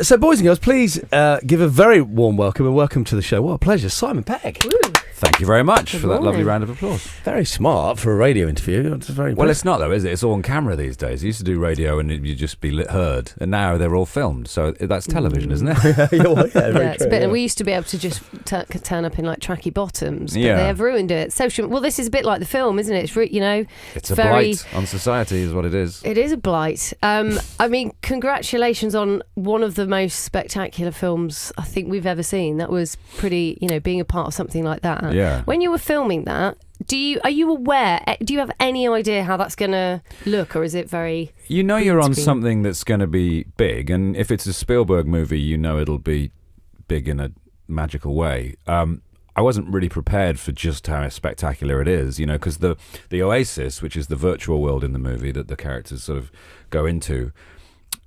So, boys and girls, please give a very warm welcome and welcome to the show. What a pleasure, Simon Pegg. Woo. Thank you very much Good for that morning. lovely round of applause. Very smart for a radio interview. It's very Well, impressive. it's not though, is it? It's all on camera these days. You used to do radio and you'd just be heard, and now they're all filmed. So that's television, isn't it? Yeah, very It's true, a bit. yeah. We used to be able to just turn up in like tracky bottoms, but Yeah. they have ruined it. Well, this is a bit like the film, isn't it? It's It's a very blight on society, is what it is. It is a blight. I mean, congratulations on one of the most spectacular films I think we've ever seen. That was pretty, being a part of something like that. Yeah. When you were filming that, are you aware? Do you have any idea how that's going to look, or is it very? You know you're on screen? something that's going to be big, and if it's a Spielberg movie, you know it'll be big in a magical way. I wasn't really prepared for just how spectacular it is, because the Oasis, which is the virtual world in the movie that the characters sort of go into,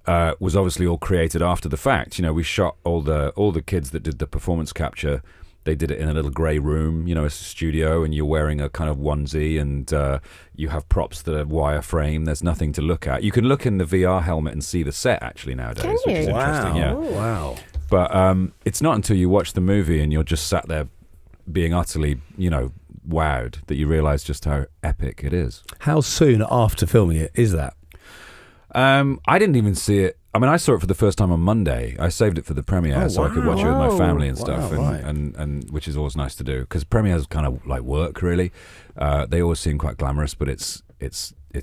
was obviously all created after the fact. We shot all the kids that did the performance capture. They did it in a little grey room, it's a studio, and you're wearing a kind of onesie, and you have props that are wireframe. There's nothing to look at. You can look in the VR helmet and see the set actually nowadays, Can which is you? interesting. Yeah. Wow. But it's not until you watch the movie and you're just sat there being utterly, wowed, that you realise just how epic it is. How soon after filming it is that? I didn't even see it. I mean, I saw it for the first time on Monday. I saved it for the premiere so I could watch it with my Wow. family and Wow, stuff, right. and which is always nice to do, because premieres kind of like work, really. They always seem quite glamorous, but it's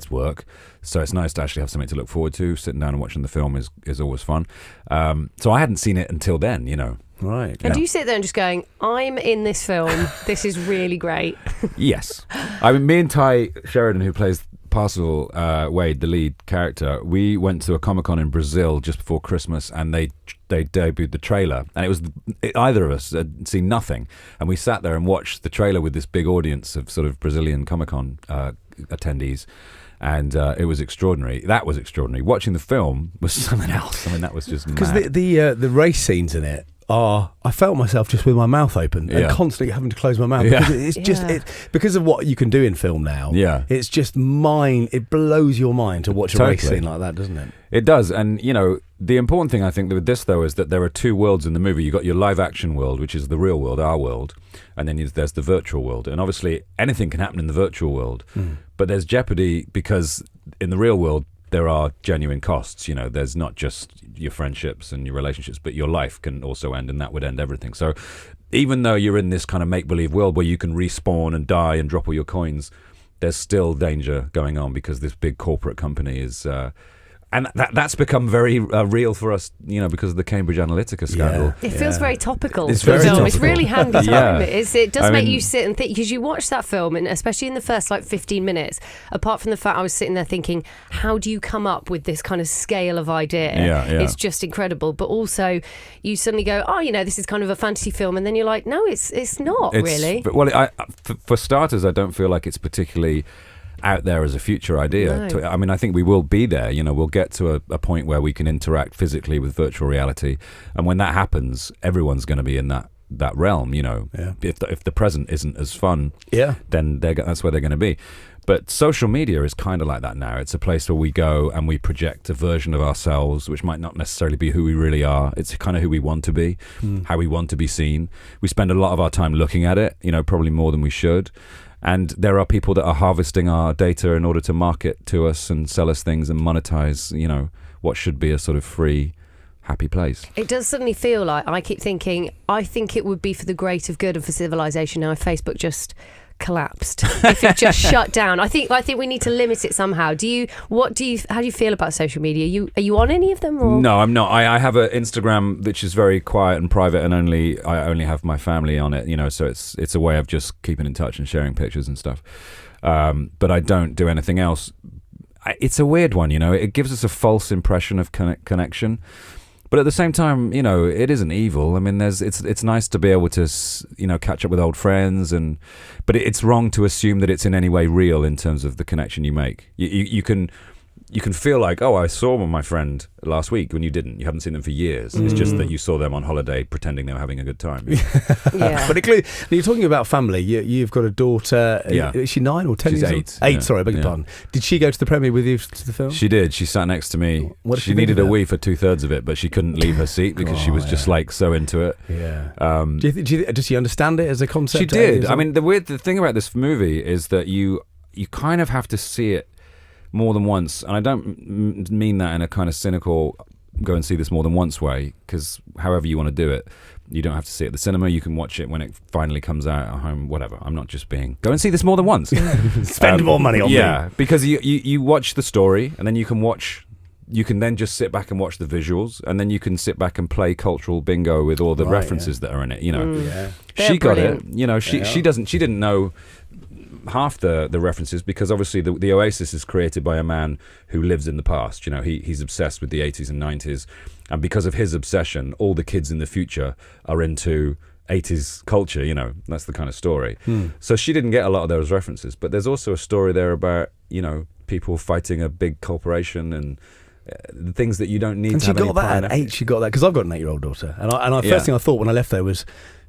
work. So it's nice to actually have something to look forward to. Sitting down and watching the film is always fun. So I hadn't seen it until then, Right. And do you sit there and just going, "I'm in this film. This is really great." Yes. I mean, me and Ty Sheridan, who plays Parcel Wade, the lead character, we went to a Comic-Con in Brazil just before Christmas, and they debuted the trailer, and either of us had seen nothing, and we sat there and watched the trailer with this big audience of sort of Brazilian Comic-Con attendees, and it was extraordinary. That was extraordinary. Watching the film was something else. I mean, that was just Because mad. the race scenes in it I felt myself just with my mouth open and constantly having to close my mouth because it's just because of what you can do in film now. Yeah. It's just it blows your mind to watch a race scene like that, doesn't it? It does, and the important thing I think with this though is that there are two worlds in the movie. You've got your live action world, which is the real world, our world, and then there's the virtual world. And obviously anything can happen in the virtual world, but there's jeopardy because in the real world there are genuine costs. There's not just your friendships and your relationships, but your life can also end, and that would end everything. So even though you're in this kind of make-believe world where you can respawn and die and drop all your coins, there's still danger going on because this big corporate company is... and that's become very real for us, because of the Cambridge Analytica scandal. It feels very topical. It's for very the film. topical. It's really handy time. Yeah. It does I make mean- you sit and think, because you watch that film, and especially in the first 15 minutes, apart from the fact I was sitting there thinking, how do you come up with this kind of scale of idea? Yeah. It's just incredible. But also you suddenly go, this is kind of a fantasy film, and then you're like, no, it's not really. Well, for starters, I don't feel like it's particularly out there as a future idea. No. I mean, I think we will be there. We'll get to a point where we can interact physically with virtual reality, and when that happens, everyone's going to be in that realm. If the present isn't as fun, then that's where they're going to be. But social media is kind of like that now. It's a place where we go and we project a version of ourselves, which might not necessarily be who we really are. It's kind of who we want to be, how we want to be seen. We spend a lot of our time looking at it, probably more than we should. And there are people that are harvesting our data in order to market to us and sell us things and monetize, what should be a sort of free, happy place. It does suddenly feel like, I keep thinking, I think it would be for the greater good and for civilization now if Facebook just collapsed, if it just shut down. I think we need to limit it somehow. How do you feel about social media? Are you on any of them? Or? No, I'm not. I have an Instagram which is very quiet and private, and I only have my family on it, so it's a way of just keeping in touch and sharing pictures and stuff. But I don't do anything else. It's a weird one, it gives us a false impression of connection. But at the same time, it isn't evil. I mean, it's nice to be able to, catch up with old friends, but it's wrong to assume that it's in any way real in terms of the connection you make. You can you can feel like, oh, I saw my friend last week when you didn't. You haven't seen them for years. It's just that you saw them on holiday pretending they were having a good time. Yeah. But you're talking about family. You've got a daughter. Is she 9 or 10 She's years 8. old? 8, sorry, I beg your pardon. Did she go to the premiere with you to the film? She did. She sat next to me. What did she needed a wee for 2/3 of it, but she couldn't leave her seat because she was just like so into it. Yeah. Does she understand it as a concept? She did. I mean, the thing about this movie is that you kind of have to see it more than once, and I don't mean that in a kind of cynical go and see this more than once way, because however you want to do it, you don't have to see it at the cinema. You can watch it when it finally comes out at home, whatever. I'm not just being go and see this more than once. Spend more money on me. Yeah, because you watch the story, and then you can then just sit back and watch the visuals, and then you can sit back and play cultural bingo with all the references that are in it. She got it. She didn't know half the references, because obviously the Oasis is created by a man who lives in the past. He's obsessed with the 80s and 90s, and because of his obsession, all the kids in the future are into 80s culture. That's the kind of story. So she didn't get a lot of those references, but there's also a story there about people fighting a big corporation and the things that you don't need. And to she have got any that at 8. She got that because I've got an 8-year-old daughter, and first thing I thought when I left there was,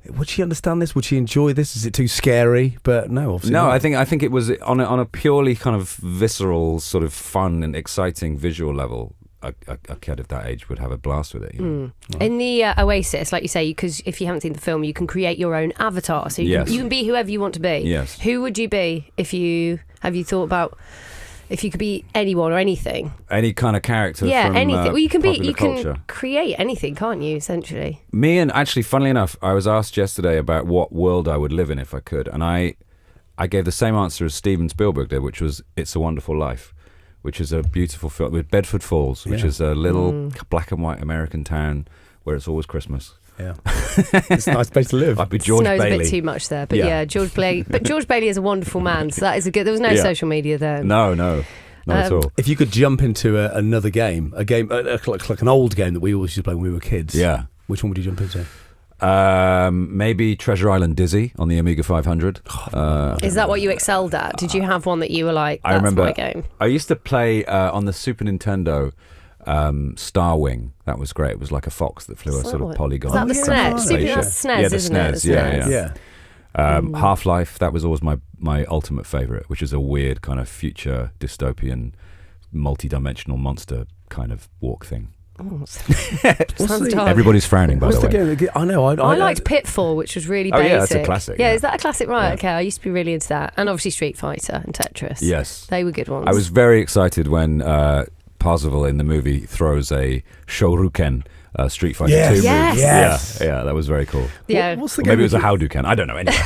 would she understand this? Would she enjoy this? Is it too scary? But no, obviously not. I think it was on a purely kind of visceral, sort of fun and exciting visual level. A kid of that age would have a blast with it. In the Oasis, like you say, because if you haven't seen the film, you can create your own avatar, so you can be whoever you want to be. Yes. Who would you be have you thought about? If you could be anyone or anything, any kind of character, from, anything. Well, you can culture. create anything, can't you? Essentially, me and actually, funnily enough, I was asked yesterday about what world I would live in if I could, and I gave the same answer as Steven Spielberg did, which was "It's a Wonderful Life," which is a beautiful film with Bedford Falls, which is a little black and white American town where it's always Christmas. Yeah, it's a nice place to live. I'd be George Snow's Bailey. a bit too much there, but George Bailey. But George Bailey is a wonderful man, so that is a good. There was no social media then. No, not at all. If you could jump into another game, like an old game that we always used to play when we were kids, which one would you jump into? Maybe Treasure Island Dizzy on the Amiga 500. Is that what you excelled at? Did you have one that you were like, that's I remember my game? I used to play on the Super Nintendo Star Wing. That was great. It was like a fox that flew a sort of polygon. Is that the SNES? That's SNES, isn't it? Yeah. Half-Life, that was always my ultimate favourite, which is a weird kind of future dystopian multi-dimensional monster kind of walk thing. Sounds dark. Everybody's frowning, by the way. Game? I know. I liked Pitfall, which was really basic. Yeah, that's a classic. Yeah, is that a classic? Right, okay. I used to be really into that. And obviously Street Fighter and Tetris. Yes. They were good ones. I was very excited when Parzival in the movie throws a Shoryuken Street Fighter 2 move. Yes. Yeah, that was very cool. Yeah. What's the game? Maybe it was a Hadouken. I don't know. Anyway.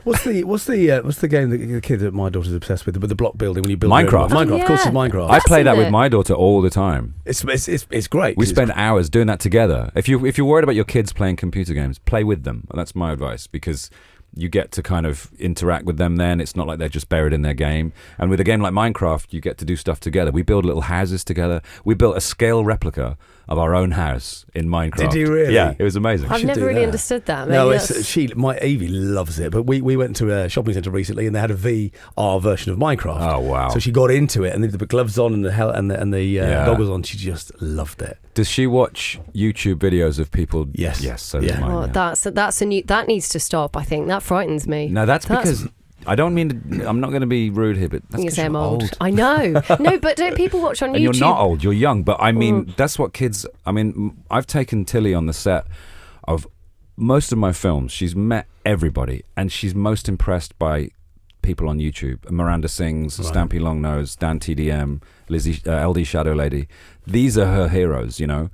What's the game that the kid that my daughter's obsessed with the block building when you build Minecraft? Minecraft, of course, it's Minecraft. I play that with my daughter all the time. It's great. We spend hours doing that together. If you're worried about your kids playing computer games, play with them. That's my advice, because you get to kind of interact with them then. It's not like they're just buried in their game. And with a game like Minecraft, you get to do stuff together. We build little houses together. We built a scale replica of our own house in Minecraft. Did you really? Yeah, it was amazing. I've never really understood that. No, my Evie loves it. But we went to a shopping centre recently and they had a VR version of Minecraft. Oh wow! So she got into it and they put gloves on and the goggles on. She just loved it. Does she watch YouTube videos of people? Yes. So does mine, that needs to stop. I think that frightens me. No, that's because. I don't mean to, I'm not going to be rude here, but that's because I'm you're old. I know. No, but don't people watch on YouTube? And you're not old, you're young. But I mean, that's what kids... I mean, I've taken Tilly on the set of most of my films. She's met everybody, and she's most impressed by people on YouTube. Miranda Sings, Stampy Longnose, Dan TDM, Lizzie, LD Shadow Lady. These are her heroes, you know.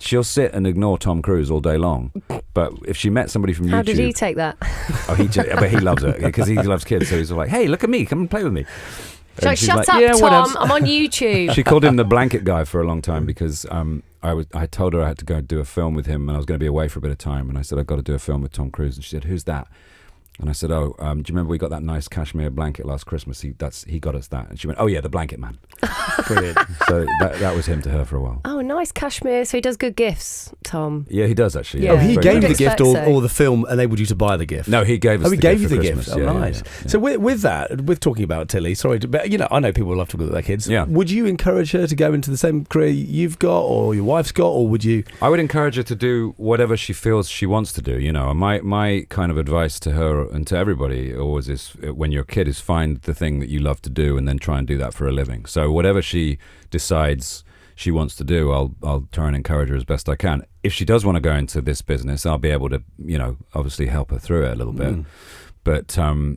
She'll sit and ignore Tom Cruise all day long, but if she met somebody from YouTube... How did he take that? But he loves it, because he loves kids, so he's like, hey, look at me, come and play with me. Like, shut up, Tom, I'm on YouTube. She called him the blanket guy for a long time, because I told her I had to go do a film with him, and I was going to be away for a bit of time, and I said, I've got to do a film with Tom Cruise, and she said, who's that? And I said, "Oh, do you remember we got that nice cashmere blanket last Christmas? He got us that." And she went, "Oh yeah, the blanket man." Brilliant. So that was him to her for a while. Oh, nice cashmere. So he does good gifts, Tom. Yeah, he does actually. Yeah. Oh, he gave you the gift, so. or the film enabled you to buy the gift? No, he gave us. Oh, he gave you the Christmas. gift. Oh, nice. Yeah. So with that, with talking about Tilly, sorry, but I know people love to talk about their kids. Yeah. Would you encourage her to go into the same career you've got, or your wife's got, or would you? I would encourage her to do whatever she feels she wants to do. And my kind of advice to her and to everybody always is, when you're a kid, is find the thing that you love to do and then try and do that for a living. So whatever she decides she wants to do, I'll try and encourage her as best I can. If she does want to go into this business, I'll be able to, obviously help her through it a little bit. But I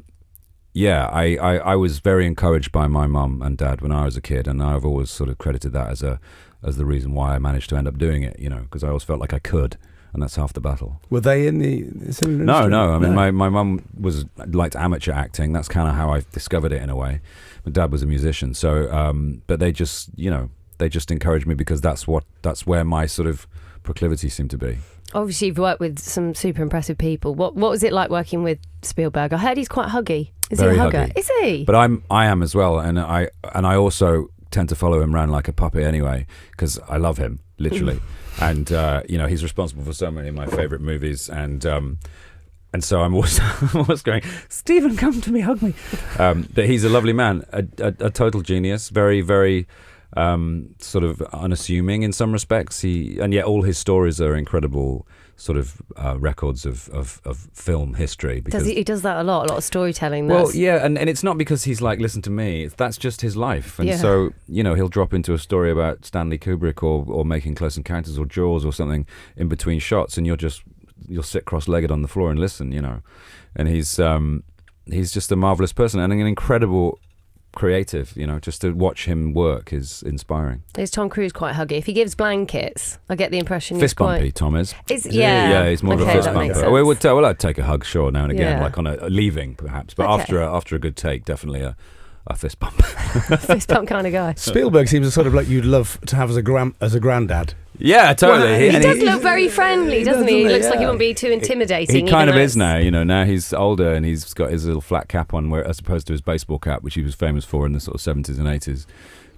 was very encouraged by my mum and dad when I was a kid, and I've always sort of credited that as the reason why I managed to end up doing it. Because I always felt like I could. And that's half the battle. Were they in the similar industry? No. I mean, my mum liked amateur acting. That's kind of how I discovered it in a way. My dad was a musician, so but they just encouraged me because that's where my sort of proclivity seemed to be. Obviously, you've worked with some super impressive people. What was it like working with Spielberg? I heard he's quite huggy. Is Very he a hugger? huggy. Is he? But I am as well, and I also tend to follow him around like a puppet anyway, because I love him literally. And he's responsible for so many of my favourite movies, and so I'm always going, "Stephen, come to me, hug me." But he's a lovely man, a total genius, very, very sort of unassuming in some respects. And yet all his stories are incredible sort of records of film history. Because he does that a lot of storytelling. Well, yeah, and it's not because he's like, listen to me. That's just his life. And so, he'll drop into a story about Stanley Kubrick or making Close Encounters or Jaws or something in between shots, and you'll sit cross-legged on the floor and listen, And he's just a marvelous person and an incredible creative. Just to watch him work is inspiring. Is Tom Cruise quite huggy? If he gives blankets, I get the impression fist he's bumpy. Tom is. Yeah, he's more of a fist bumper. I'd take a hug, sure, now and again, like on a leaving perhaps, but after a good take, definitely a fist bump. Fist bump kind of guy. Spielberg seems a sort of like you'd love to have as a granddad. Yeah, totally. Well, he does look very friendly, doesn't he? He looks like he won't be too intimidating. He kind of is now, Now he's older and he's got his little flat cap on, as opposed to his baseball cap, which he was famous for in the sort of 70s and 80s.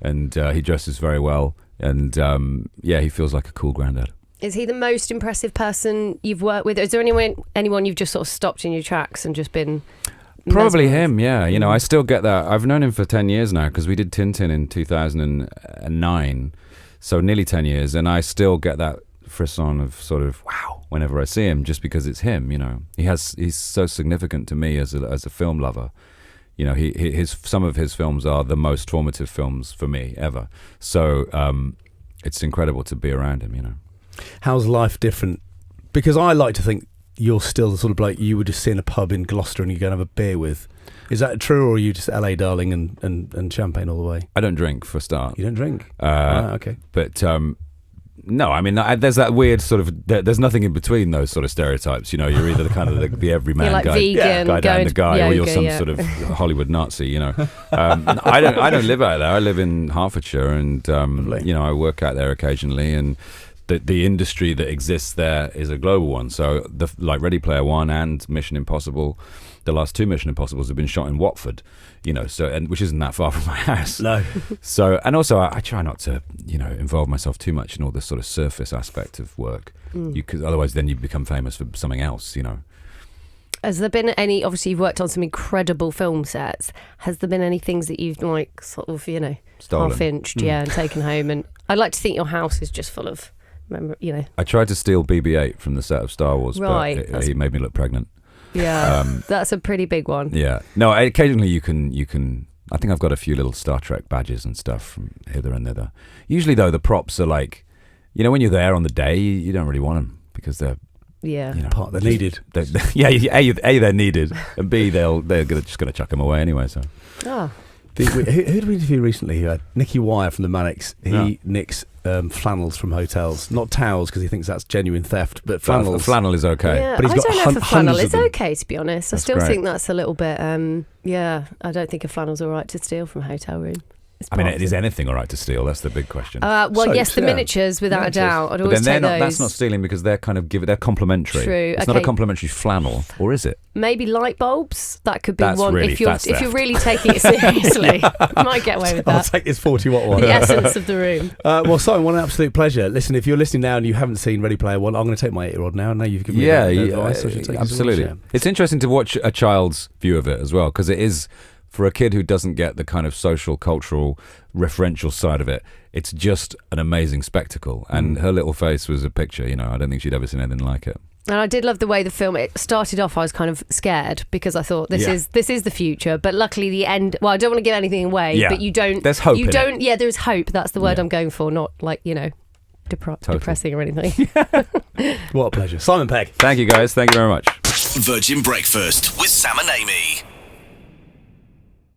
And he dresses very well. And he feels like a cool granddad. Is he the most impressive person you've worked with? Is there anyone you've just sort of stopped in your tracks and just been... Probably him, yeah. I still get that. I've known him for 10 years now because we did Tintin in 2009. So nearly 10 years, and I still get that frisson of sort of wow whenever I see him, just because it's him. He's so significant to me as a film lover. Some of his films are the most formative films for me ever. So it's incredible to be around him. How's life different? Because I like to think you're still the sort of bloke you would just see in a pub in Gloucester and you go and have a beer with. Is that true, or are you just LA darling and champagne all the way? I don't drink for a start. You don't drink? Okay. But no, I mean, there's that weird sort of, there's nothing in between those sort of stereotypes. You're either the kind of the everyman like guy, vegan, down the guy, yoga, or you're some sort of Hollywood Nazi. I don't live out there. I live in Hertfordshire, and I work out there occasionally, and the industry that exists there is a global one. So like Ready Player One and Mission Impossible, the last two Mission Impossibles have been shot in Watford, which isn't that far from my house. No. So, and also I try not to, involve myself too much in all this sort of surface aspect of work, because otherwise then you become famous for something else, Has there been any, obviously you've worked on some incredible film sets, has there been any things that you've like sort of, Stolen. half-inched, and taken home? And I'd like to think your house is just full of, I tried to steal BB-8 from the set of Star Wars, right, but he made me look pregnant. Yeah, that's a pretty big one. Yeah. No, occasionally you can. I think I've got a few little Star Trek badges and stuff from hither and thither. Usually, though, the props are like, when you're there on the day, you don't really want them because they're they're needed. A, they're needed, and B, they're just going to chuck them away anyway. So. Oh. Who did we interview recently? Who had Nicky Wire from the Manics? He nicks flannels from hotels, not towels because he thinks that's genuine theft, but flannels. A flannel is okay. Yeah, but he's got I don't know if a flannel is them. okay, to be honest. That's I still great. think that's a little bit. I don't think a flannel's all right to steal from a hotel room. I mean, is anything all right to steal? That's the big question. Yes, the miniatures, without a doubt. I'd always take those. That's not stealing because they're kind of they're complimentary. True. It's not a complimentary flannel, or is it? Maybe light bulbs. That could be That's one. Really if you're really taking it seriously, you might get away with that. I'll take this 40-watt one. The essence of the room. Well, Simon, what an absolute pleasure. Listen, if you're listening now and you haven't seen Ready Player One, I'm going to take my 8-year-old now. Now you've given me advice. I should take absolutely. It's interesting to watch a child's view of it as well, because it is, for a kid who doesn't get the kind of social, cultural, referential side of it, it's just an amazing spectacle. And her little face was a picture. I don't think she'd ever seen anything like it. And I did love the way the film, it started off, I was kind of scared because I thought this is the future, but luckily the end, well, I don't want to give anything away, but you don't, there's hope there's hope, that's the word I'm going for, not like, depressing or anything. What a pleasure. Simon Pegg. Thank you guys, thank you very much. Virgin Breakfast with Sam and Amy.